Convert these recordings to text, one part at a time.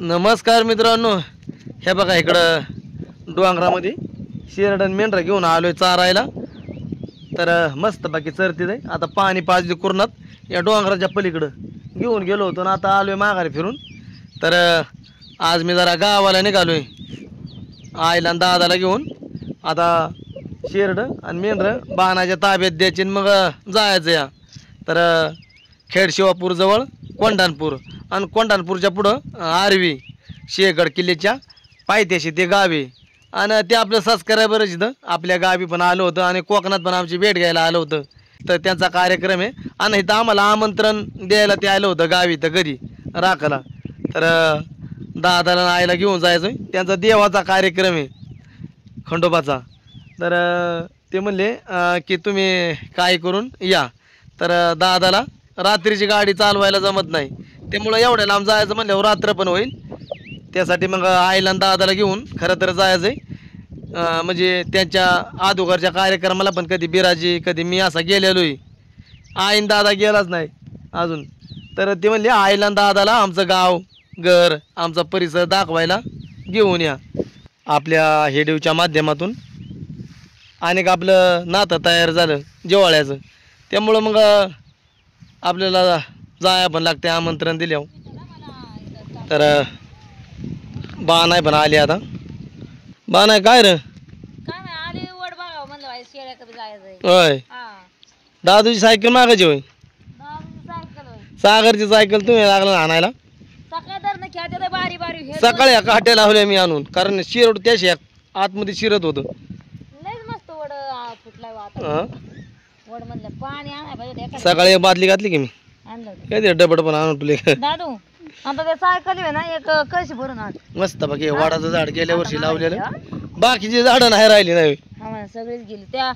नमस्कार मित्रांनो, हे बघा इकडं डोंगरामध्ये शेरडन मेंढरा घेऊन आलोय चारायला. तर मस्त बाकी चरती आहे. आता पाणी पाजली कुरणात या डोंगराच्या पलीकडं घेऊन गेलो होतो ना, आता आलोय माघारी फिरून. तर आज मी जरा गावाला निघालोय आईला आणि दादाला घेऊन. आता शेरड आणि मेंढर बाणाच्या ताब्यात द्यायची मग जायचं या. तर खेड शिवापूर जवळ कोंढाणपूर आणि कोंढाणपूरच्या पुढं आरवी शेगड किल्ल्याच्या पायथ्याशी ते गावी. आणि ते आपलं सबस्क्रायबरच इथं आपल्या गावी पण आलं होतं आणि कोकणात पण आमची भेट घ्यायला आलं होतं. तर त्यांचा कार्यक्रम आहे आणि इथं आम्हाला आमंत्रण द्यायला ते आलं होतं गावी तर घरी राखायला. तर दादाला आईला घेऊन जायचं. त्यांचा देवाचा कार्यक्रम आहे खंडोबाचा. तर ते म्हणले की तुम्ही काय करून या. तर दादाला रात्रीची गाडी चालवायला जमत नाही, त्यामुळं एवढ्या लांब जायचं म्हणल्यावर रात्र पण होईल. त्यासाठी मग आईला आणि दादाला घेऊन खरं तर जायचं आहे. म्हणजे त्यांच्या अगोदरच्या कार्यक्रमाला पण कधी बिराजी कधी मी असा गेलेलो आहे. आईन दादा गेलाच नाही अजून. तर ते म्हणले आईला आणि दादाला आमचं गाव घर आमचा परिसर दाखवायला घेऊन या. आपल्या हेडिओच्या माध्यमातून अनेक आपलं नातं तयार झालं जिव्हाळ्याचं. त्यामुळं मग आपल्याला जाया पण लागते आमंत्रण दिल्यावर. तर बाणाय पण आली आता. बाणाय काय रे होय दादूची सायकल मागायची होय. सागरची सायकल तुम्ही लागला आणायला. सकाळी काट्या लावल्या मी आणून, कारण शिरड त्याशी आतमध्ये शिरत होतं. सकाळी बादली घातली की मी काय डबड पण आणून तुले दादू. आता ते सायकल आहे ना एक कशी भरून आण मस्त. बाकी वाडाचं झाड गेल्या वर्षी लावलेलं, बाकीची झाडं नाही राहिली नाही. सगळीच गेली. त्या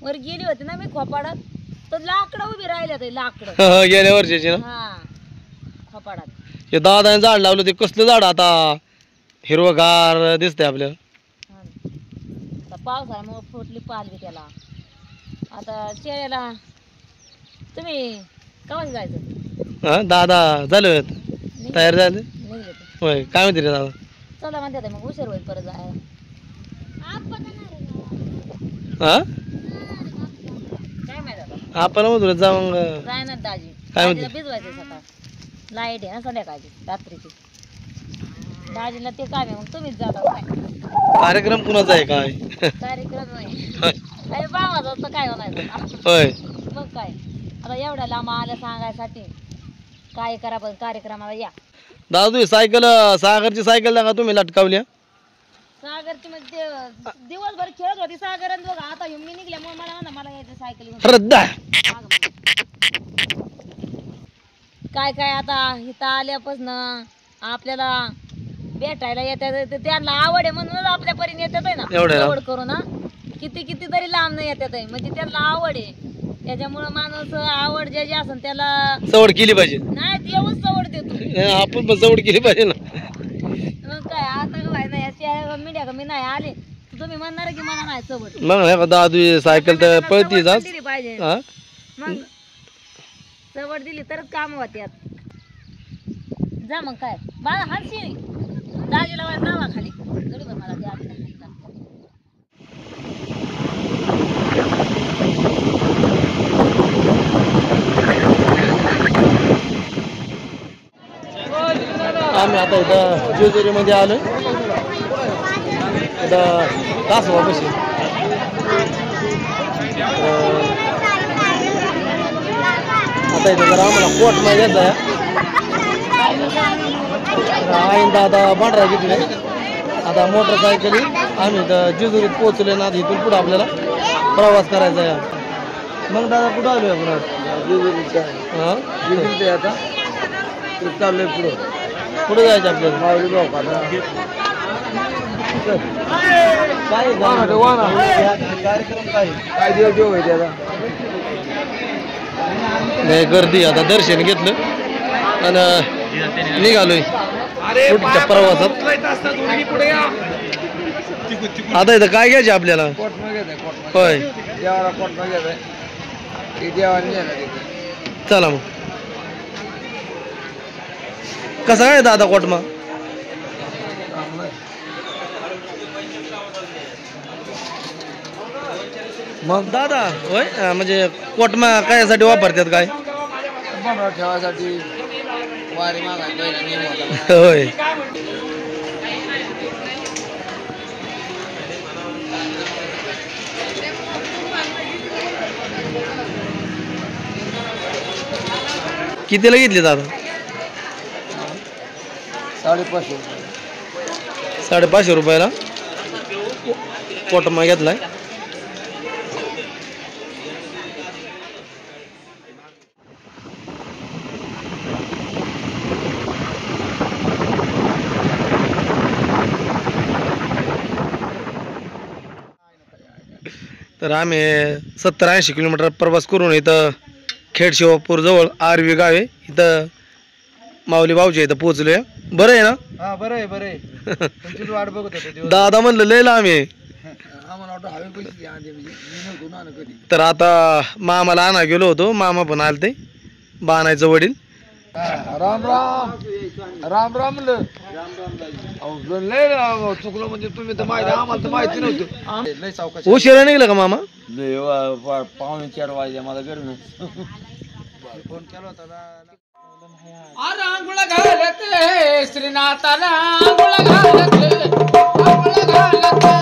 वर गेली होती ना मी खोपाडात, तर लाकडं उभी राहिल्या ते लाकडं गेल्या वर्षीची ना. हा खोपाडात हे दादाने झाड लावलं ते कसलं झाड आता हिरवगार दिसतंय आपल्याला. पावसाळ्यामुळे फुटली पालवी त्याला. आता शेळ्याला तुम्ही केव्हा जायचं? हा दादा झालं तयार झालं निघले होय. काय म्हणते रे दादा? चला म्हणते मग उशीर होईल परत जायला. हा काय माहिती आता आपण म्हणतो जाऊन जाय ना दाजी. काय म्हणते? दाजीला भिजवायचं सकाळ लाईट आहे ना संध्याकाळची रात्रीची. दाजीला ते काम आहे, मग तुम्हीच जाता काय? कार्यक्रम कुणाचा आहे काय? कार्यक्रम नाही अरे बाबाचा तर काय म्हणायचं होय. मग काय आता एवढ्या लांब आल्या सांगायसाठी काय करा पण कार्यक्रमाला या. दादा तुझी सायकल सागरची सायकल का तुम्ही लटकावली? सागरची म्हणजे दिवसभर खेळत होती सागर आणि दोघं. आता मी निघल्यामुळे मला म्हणा मला यायचं सायकल घेऊन. रद्दा काय काय आता इथं आल्यापासून आपल्याला भेटायला येतात, त्यांना आवड आहे म्हणून आपल्या परीने येतात आहे ना. एवढं आवड करून ना किती किती तरी लांब नाही येतात आहे, म्हणजे त्यांना आवड आहे. त्याच्यामुळं माणूस आवड ज्याची असेल त्याला सवड केली पाहिजे. नाही तेवढंच सवड देतो. आपण पण सवड केली पाहिजे ना. मग काय आता काय नाही मीडिया कमी नाही आले तुम्ही म्हणणार की मला नाही सवड. मग दादू सायकल तर पळती जात दिली पाहिजे. मग सवड दिली तरच काम होत्यात. जा मग काय बाळा हातशी दाजीला नावा खाली गडीवर मला द्या. आम्ही आता इथं जेजुरीमध्ये आलोय. इथं कासवा बशी आता इथं जरा आम्हाला कोट नाही घ्यायचा आहे. आईन दादा पांढरा घेतले. आता मोटरसायकली आम्ही इथं जेजुरीत पोहोचले ना. इथून पुढं आपल्याला प्रवास करायचा आहे. मग दादा कुठं आलोय आपण? जेजुरीच्या जेजुरीच्या आता चाललोय पुढं. कुठे जायचं आपल्याला? कार्यक्रम काय देव आहे त्याला गर्दी. आता दर्शन घेतलं आणि निघालोय पुढच्या प्रवासात. आता इथं काय घ्यायचे आपल्याला? होय चला मग. कसा आहे दादा कोटमा? मग दादा होय म्हणजे कोटमा कायसाठी वापरतात काय ठेवायसाठी वारी मागायला होय कितीला घेतली दादा 550 550 रुपयाला कोटमा घेतलाय तर आम्ही 70-80 किलोमीटर प्रवास करून इथं खेड शिवापूर जवळ आरवी गाव आहे इथं माऊली भाऊच्या इथं पोहोचलोय बरं आहे ना हा बरं आहे बरं आहे तुमची वाट बघत होते दादा म्हणलं लय लांब आहे आम्हाला वाटतं हवे पैसे आधी म्हणजे मी नव्हतो ना कधी तर आता मामाला आणा गेलो होतो मामा पण आले ते बाणायचं वडील राम राम राम राम म्हणलं लय चुकलं म्हणजे तुम्ही तर माहिती आम्हाला तर माहिती नव्हतं लय चौकशी उशिरा निघलं का मामा लय 3:45 वाजले मला घरून फोन केला होता आंघोळ घालते श्रीनाथाला आंघोळ घालते आंघोळ घालते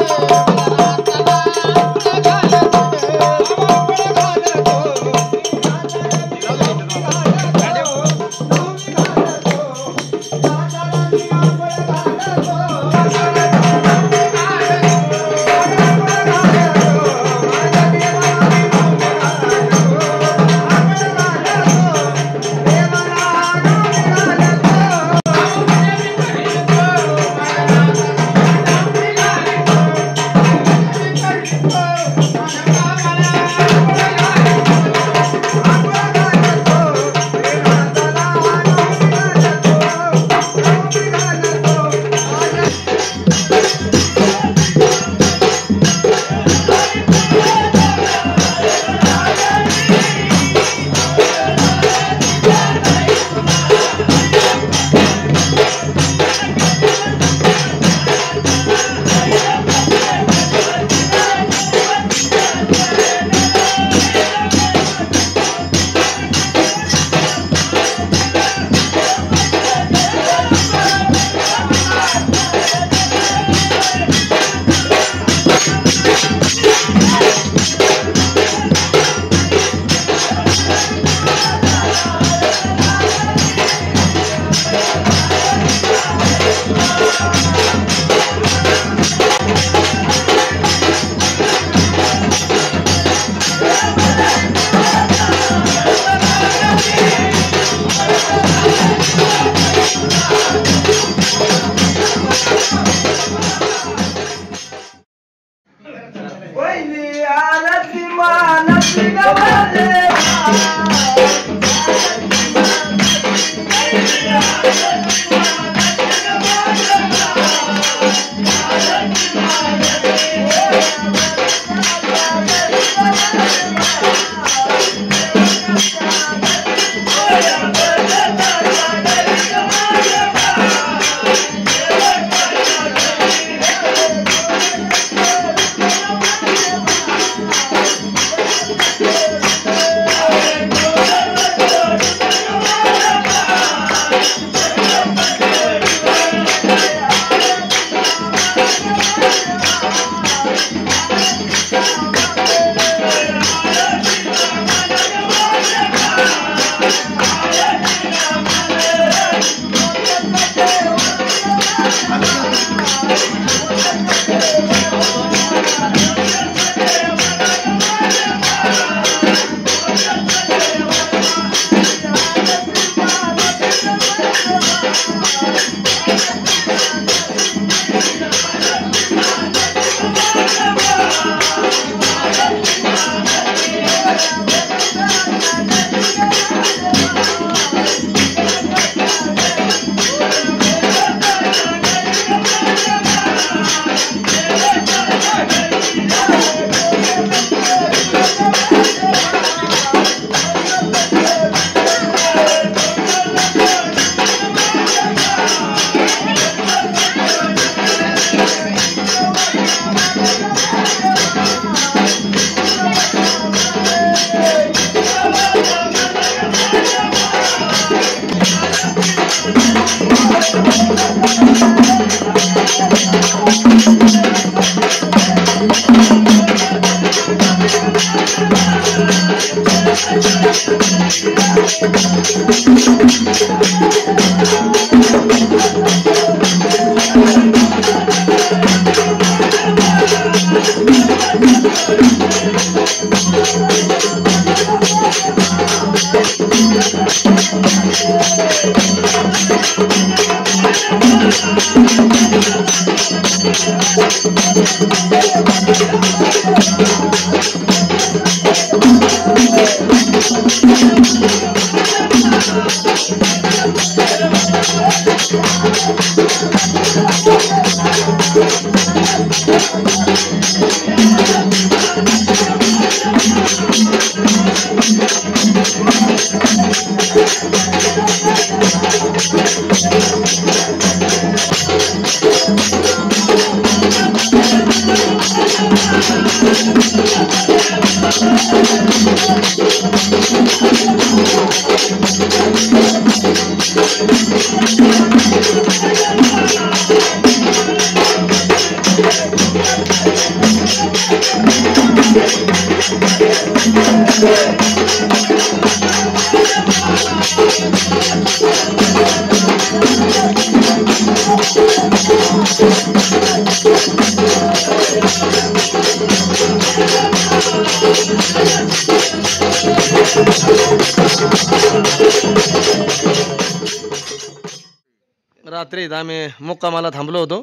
रात्री आम्ही मुक्कामाला थांबलो होतो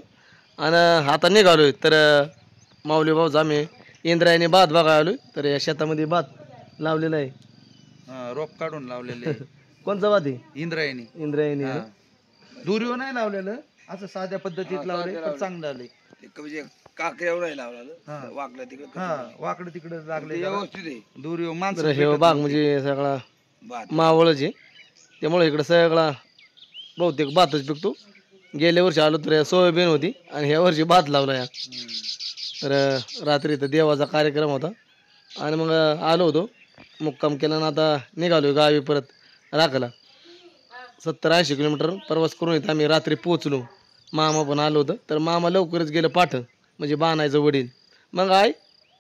आणि आता निघालोय. तर माऊली भाऊचा आम्ही इंद्रायणी भात बघायला आलोय. तर या शेतामध्ये भात लावलेला आहे. रोप काढून लावलेले कोणचा भात आहे? इंद्रायणी. इंद्रायणी आहे. दुरीवर नाही लावलेलं, असं साध्या पद्धतीत लावले पण चांगलं आले. म्हणजे काकड्यावर नाही लावला वाकडं तिकडं वाकडं तिकडं लागले व्यवस्थित आहे दुरीवर तर माणसं हे बाग म्हणजे सगळा भात मावळच आहे. त्यामुळे इकडं सगळा बहुतेक भातच पिकतो. गेल्या वर्षी आलो तर सोयाबीन होती आणि ह्या वर्षी भात लावला या. तर रात्री तर देवाचा कार्यक्रम होता आणि मग आलो होतो, मुक्काम केला ना आता निघालो गावी परत राखला. 70-80 किलोमीटर प्रवास करून येतं आम्ही रात्री पोचलो. मामा पण आलो होतं. तर मामा लवकरच गेलं पाठ, म्हणजे बाणायचं वडील. मग आई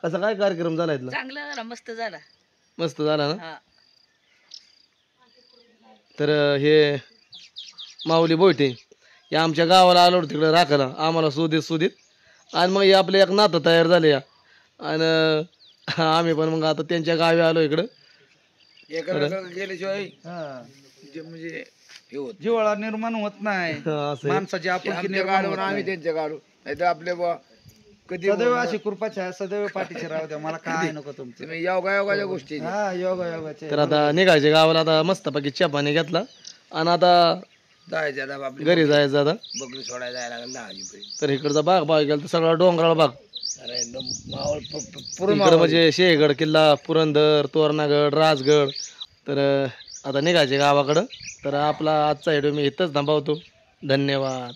कसा काय कार्यक्रम झाला इथला? चांगला झाला, मस्त झाला. मस्त झाला ना. हा. तर हे माऊली बोयटे हे आमच्या गावाला आलो तिकडे राखायला आम्हाला शोधित आणि मग हे आपलं एक नातं तयार झाले या. आणि आम्ही पण मग आता त्यांच्या गावी आलो इकडं. एका गेल्याशिवाय म्हणजे हे होत जिव्हाळा निर्माण होत नाही असं आहे. माणसाची आपण आमच्या गाडून आम्ही त्यांच्या गाडू नाही तर आपले बुवा कधी सदैव अशी कृपाच्या सदैव पाठीशी राहू द्या, मला काय नको तुमचं. तुम्ही योगायोगाच्या गोष्टी आहेत. हा योगाचे तर आता निघायचे गावाला. आता मस्तपैकी चहा पाणी घेतला आणि आता जायचं आता आपली घरी जायचं. आता बकरी सोडायला जायला लागला 10 पर्यंत. तर इकडचा बाग गेला तर सगळा डोंगराळ बाग. अरे एकदम मावळ पूर्ण इकडं म्हणजे शेगड किल्ला, पुरंदर, तोरणागड, राजगड. तर आता निघायचे गावाकडं. तर आपला आजचा व्हिडिओ मी इथंच थांबवतो. धन्यवाद.